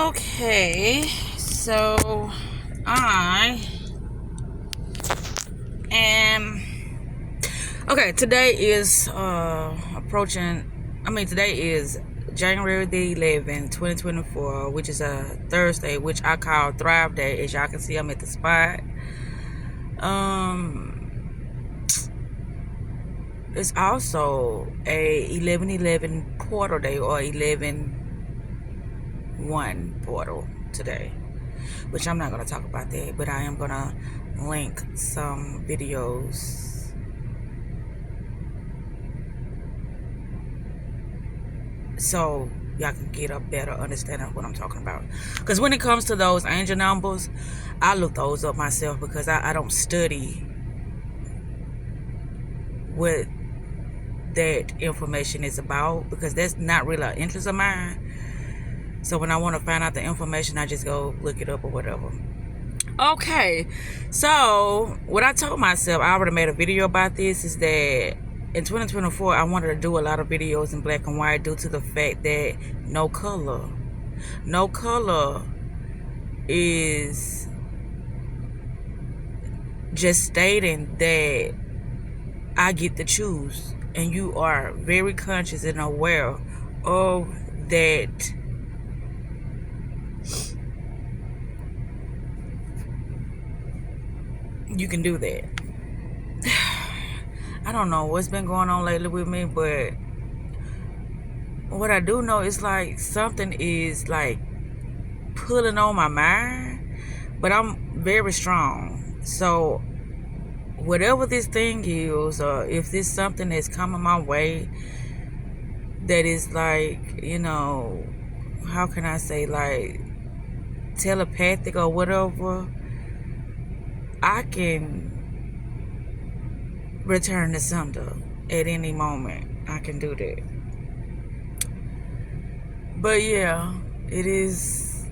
Okay, so I am today is today is January the 11th, 2024, which is a Thursday, which I call Thrive Day. As y'all can see, I'm at the spot. It's also a 11/11 portal day, or 11/1 portal today, which I'm not going to talk about that, but I am going to link some videos so y'all can get a better understanding of what I'm talking about. Because when it comes to those angel numbers, I look those up myself, because I don't study what that information is about, because that's not really an interest of mine. So when I want to find out the information, I just go look it up or whatever. Okay, so what I told myself, I already made a video about this, is that in 2024 I wanted to do a lot of videos in black and white, due to the fact that no color is just stating that I get to choose, and you are very conscious and aware of that. You can do that. I don't know what's been going on lately with me, but what I do know is like something is like pulling on my mind, but I'm very strong. So whatever this thing is, or if this something that's coming my way that is like, how can I say, like telepathic or whatever, I can return to sender at any moment. I can do that. But yeah, it is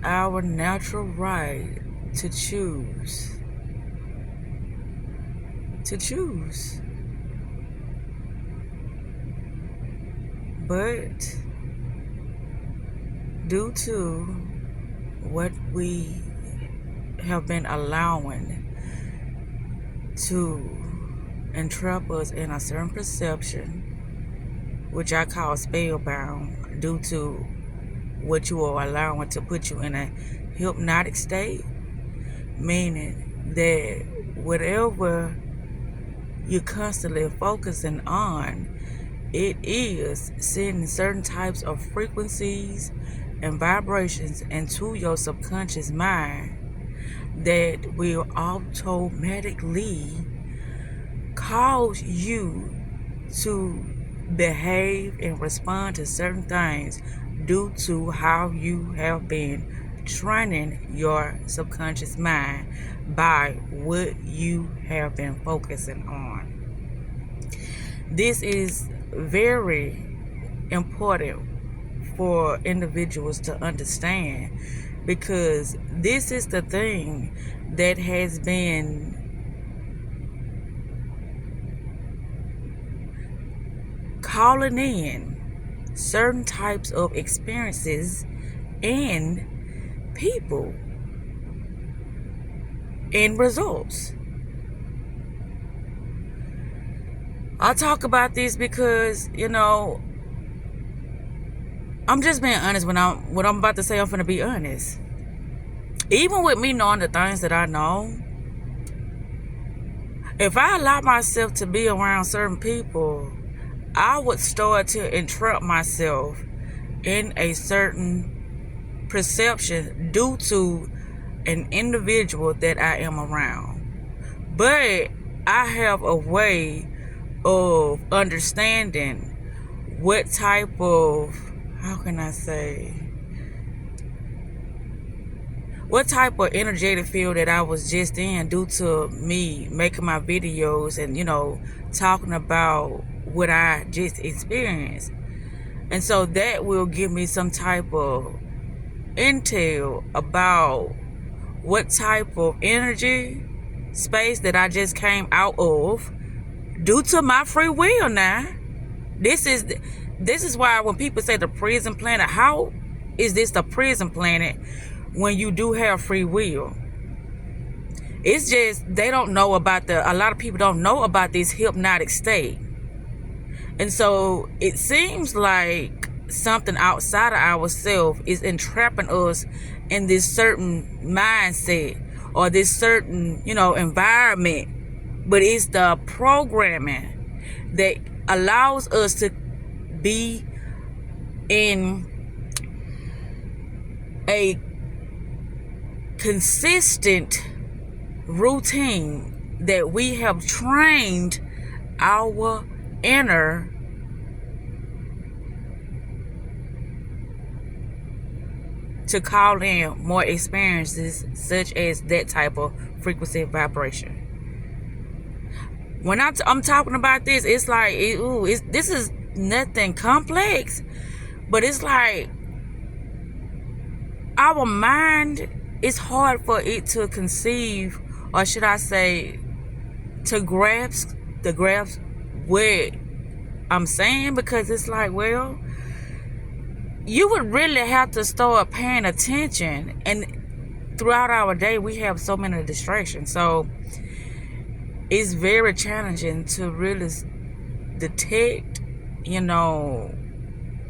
our natural right to choose. But due to what we have been allowing to entrap us in a certain perception, which I call spellbound, due to what you are allowing to put you in a hypnotic state, meaning that whatever you're constantly focusing on, it is sending certain types of frequencies and vibrations into your subconscious mind that will automatically cause you to behave and respond to certain things, due to how you have been training your subconscious mind by what you have been focusing on. This is very important for individuals to understand, because this is the thing that has been calling in certain types of experiences and people and results. I'll talk about this because, I'm just being honest. What I'm about to say, I'm finna be honest. Even with me knowing the things that I know, if I allow myself to be around certain people, I would start to entrap myself in a certain perception due to an individual that I am around. But I have a way of understanding what type of, what type of energetic field that I was just in, due to me making my videos and, talking about what I just experienced. And so that will give me some type of intel about what type of energy space that I just came out of, due to my free will. Now, this is why when people say the prison planet, how is this the prison planet when you do have free will? It's just they don't know about a lot of people don't know about this hypnotic state. And so it seems like something outside of ourselves is entrapping us in this certain mindset or this certain, environment. But it's the programming that allows us to be in a consistent routine that we have trained our inner to call in more experiences such as that type of frequency vibration. When I'm talking about this, it's like this is nothing complex, but it's like our mind, it's hard for it to conceive, or should I say to grasp what I'm saying, because it's like, well, you would really have to start paying attention. And throughout our day we have so many distractions, so it's very challenging to really detect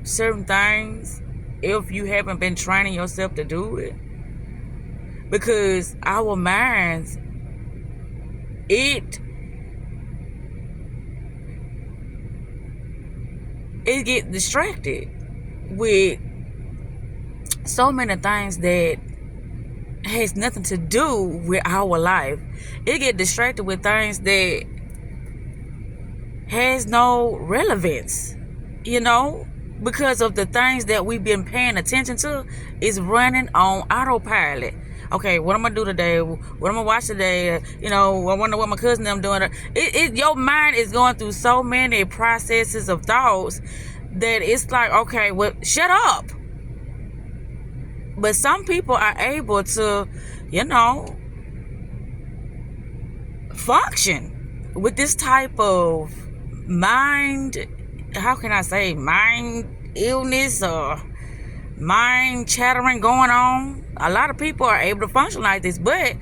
certain things if you haven't been training yourself to do it, because our minds, it get distracted with so many things that has nothing to do with our life. It get distracted with things that has no relevance, because of the things that we've been paying attention to is running on autopilot. Okay, what I'm gonna do today? What I'm gonna watch today? I wonder what my cousin them doing. Your mind is going through so many processes of thoughts that it's like, okay, well, shut up. But some people are able to, function with this type of mind, how can I say, mind illness or mind chattering going on. A lot of people are able to function like this, but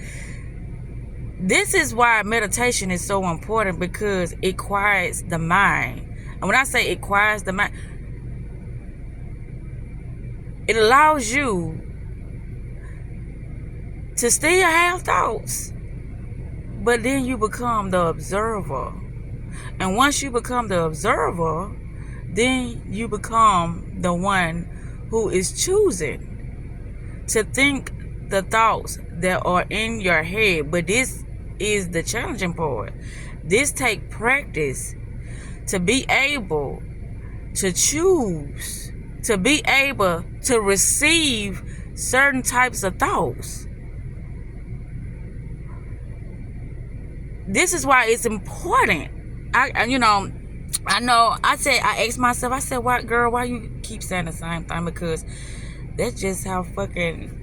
this is why meditation is so important, because it quiets the mind. And when I say it quiets the mind, it allows you to still have thoughts, but then you become the observer. And once you become the observer, then you become the one who is choosing to think the thoughts that are in your head. But this is the challenging part. This takes practice to be able to choose, to be able to receive certain types of thoughts. This is why it's important. I asked myself, I said, why, girl, why you keep saying the same thing? Because that's just how fucking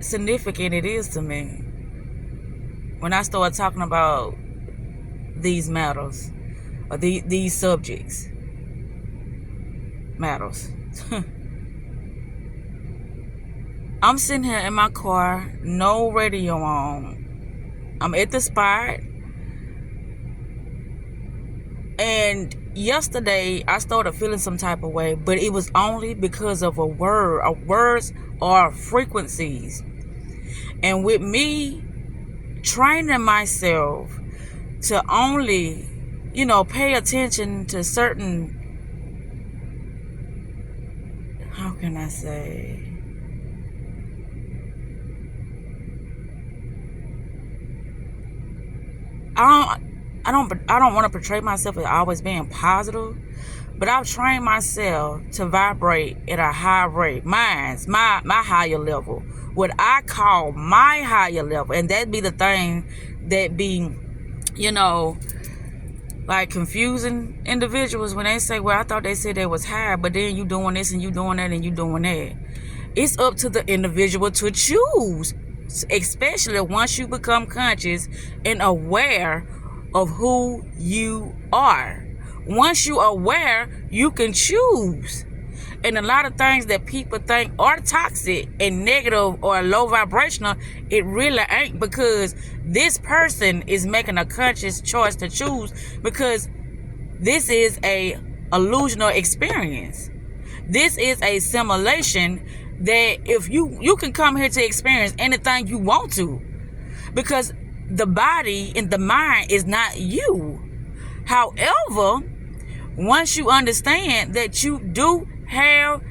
significant it is to me. When I start talking about these matters, or these subjects matters. I'm sitting here in my car, no radio on. I'm at the spot. And yesterday I started feeling some type of way, but it was only because of a word. Words are frequencies. And with me training myself to only, pay attention to certain, how can I say, I don't want to portray myself as always being positive, but I've trained myself to vibrate at a high rate. My higher level, what I call my higher level, and that be the thing that be, like confusing individuals when they say, well, I thought they said they was high, but then you doing this and you doing that and you doing that. It's up to the individual to choose, especially once you become conscious and aware of who you are. Once you are aware, you can choose. And a lot of things that people think are toxic and negative or low vibrational, it really ain't, because this person is making a conscious choice to choose, because this is a illusional experience. This is a simulation that if you can come here to experience anything you want to, because the body and the mind is not you. However, once you understand that you do have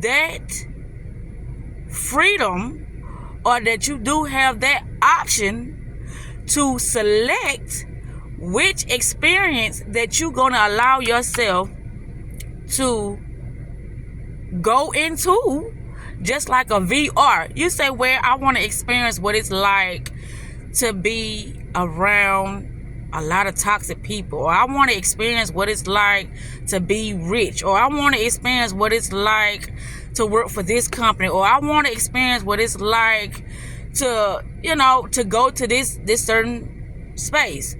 that freedom, or that you do have that option to select which experience that you're going to allow yourself to go into, just like a VR. You say, well, I want to experience what it's like to be around a lot of toxic people, or I want to experience what it's like to be rich, or I want to experience what it's like to work for this company, or I want to experience what it's like to, to go to this certain space.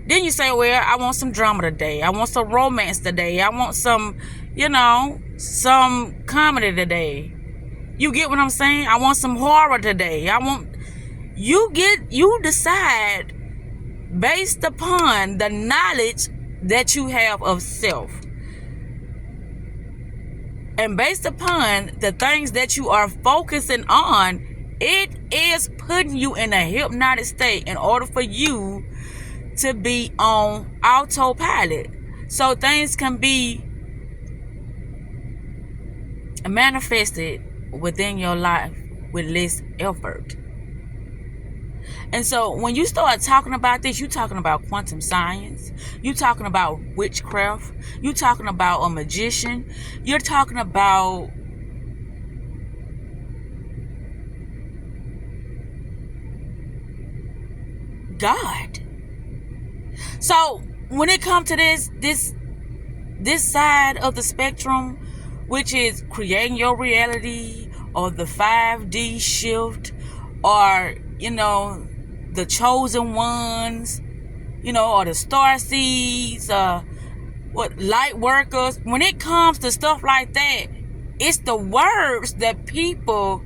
Then you say, well, I want some drama today, I want some romance today, I want some, some comedy today. You get what I'm saying? I want some horror today. You decide based upon the knowledge that you have of self, and based upon the things that you are focusing on. It is putting you in a hypnotic state in order for you to be on autopilot, so things can be manifested within your life with less effort. And so when you start talking about this, you're talking about quantum science, you're talking about witchcraft, you're talking about a magician, you're talking about God. So when it comes to this side of the spectrum, which is creating your reality, or the 5D shift, or the chosen ones, or the star seeds, light workers. When it comes to stuff like that, it's the words that people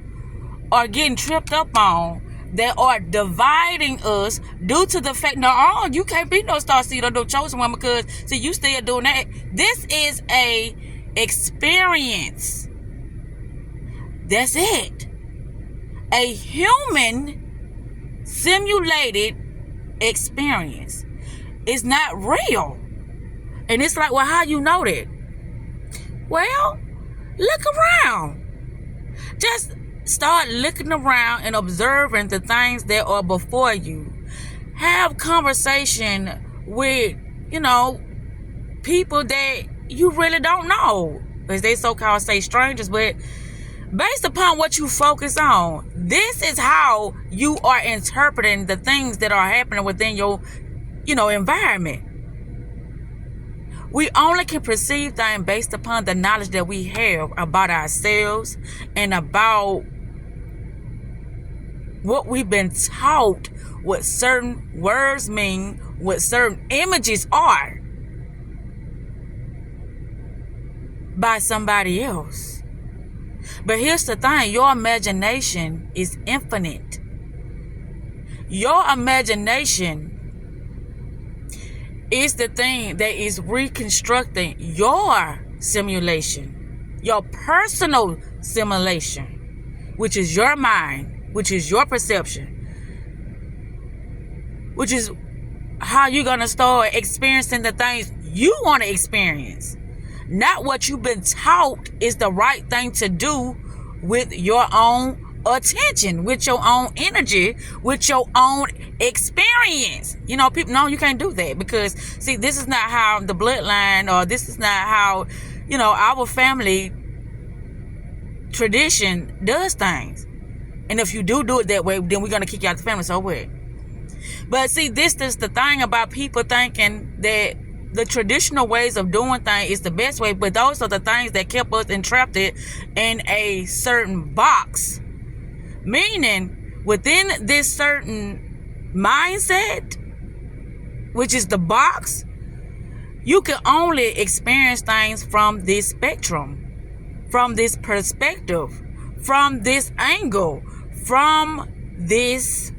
are getting tripped up on, that are dividing us, due to the fact, no, you can't be no star seed or no chosen one, because see, you still doing that. This is a experience. That's it. A human simulated experience. It's not real. And it's like, well, how you know that? Well, look around. Just start looking around and observing the things that are before you. Have conversation with, people that you really don't know, as they so-called say strangers, but based upon what you focus on, this is how you are interpreting the things that are happening within your, environment. We only can perceive things based upon the knowledge that we have about ourselves, and about what we've been taught, what certain words mean, what certain images are, by somebody else. But here's the thing, your imagination is infinite. Your imagination is the thing that is reconstructing your simulation, your personal simulation, which is your mind, which is your perception, which is how you're going to start experiencing the things you want to experience. Not what you've been taught is the right thing to do with your own attention, with your own energy, with your own experience. People know you can't do that, because see, this is not how the bloodline, or this is not how, our family tradition does things. And if you do it that way, then we're going to kick you out the family, so what? But see, this is the thing about people thinking that the traditional ways of doing things is the best way, but those are the things that kept us entrapped in a certain box. Meaning, within this certain mindset, which is the box, you can only experience things from this spectrum. from this perspective, from this angle, from this,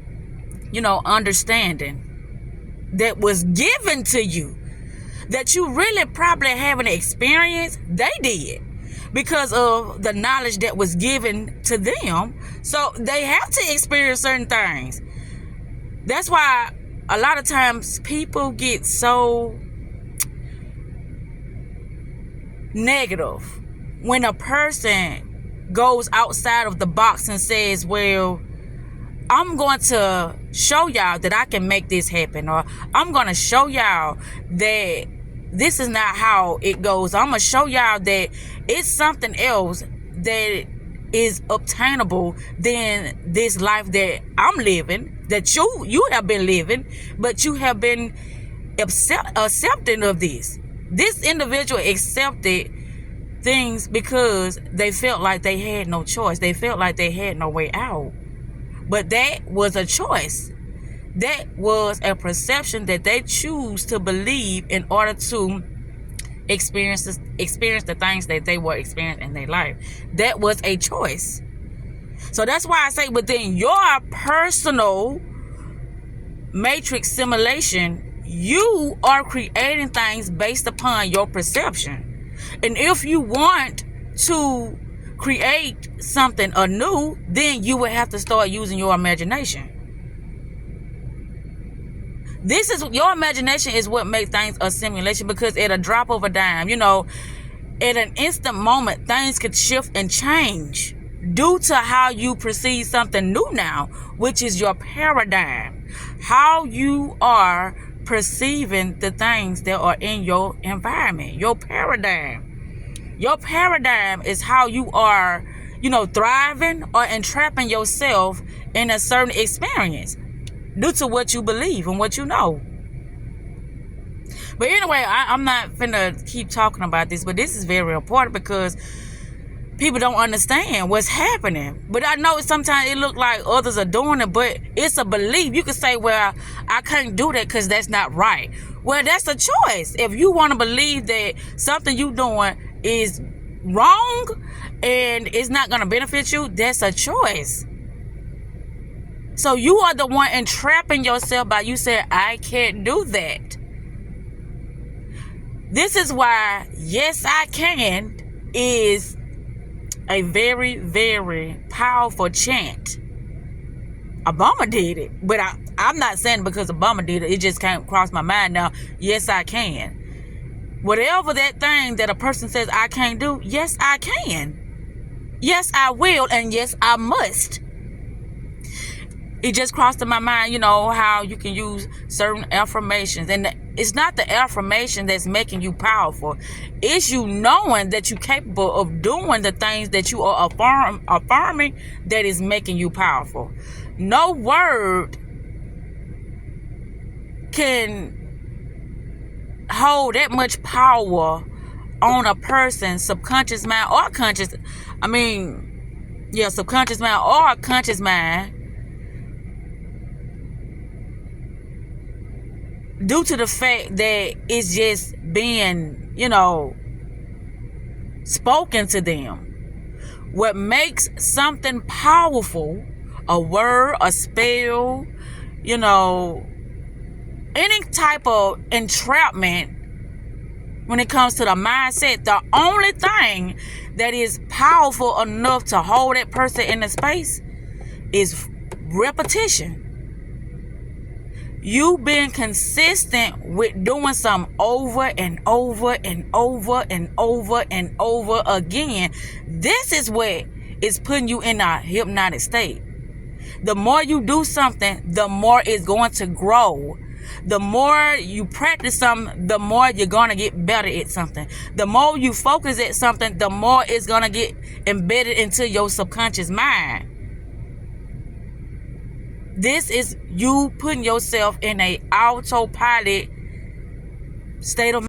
understanding that was given to you, that you really probably haven't experienced. They did, because of the knowledge that was given to them. So they have to experience certain things. That's why a lot of times people get so negative when a person goes outside of the box and says, well, I'm going to show y'all that I can make this happen, or I'm going to show y'all that this is not how it goes. I'm going to show y'all that it's something else that is obtainable than this life that I'm living, that you have been living, but you have been accepting of this. This individual accepted things because they felt like they had no choice. They felt like they had no way out. But that was a choice. That was a perception that they choose to believe in order to experience the things that they were experiencing in their life. That was a choice. So that's why I say, within your personal matrix simulation, you are creating things based upon your perception. And if you want to create something anew, then you would have to start using your imagination. Your imagination is what makes things a simulation, because at a drop of a dime, at an instant moment, things could shift and change due to how you perceive something new now, which is your paradigm. How you are perceiving the things that are in your environment, your paradigm. Your paradigm is how you are, thriving or entrapping yourself in a certain experience due to what you believe and what you know. But anyway, I'm not finna keep talking about this, but this is very important because people don't understand what's happening. But I know sometimes it look like others are doing it, but it's a belief. You can say, well, I can't do that because that's not right. Well, that's a choice. If you want to believe that something you doing is wrong and it's not going to benefit you, that's a choice. So you are the one entrapping yourself by you saying, I can't do that. This is why yes I can is a very, very powerful chant. Obama did it, but I'm not saying because Obama did it, it just came across my mind now. Yes I can. Whatever that thing that a person says I can't do, yes I can. Yes I will, and yes I must. It just crossed in my mind, how you can use certain affirmations. And it's not the affirmation that's making you powerful. It's you knowing that you're capable of doing the things that you are affirming that is making you powerful. No word can hold that much power on a person's subconscious mind or subconscious mind or conscious mind, due to the fact that it's just being, spoken to them. What makes something powerful, a word, a spell, any type of entrapment, when it comes to the mindset, the only thing that is powerful enough to hold that person in the space is repetition. You being consistent with doing something over and over and over and over and over again. This is what is putting you in a hypnotic state. The more you do something, the more it's going to grow. The more you practice something, the more you're going to get better at something. The more you focus at something, the more it's going to get embedded into your subconscious mind. This is you putting yourself in a autopilot state of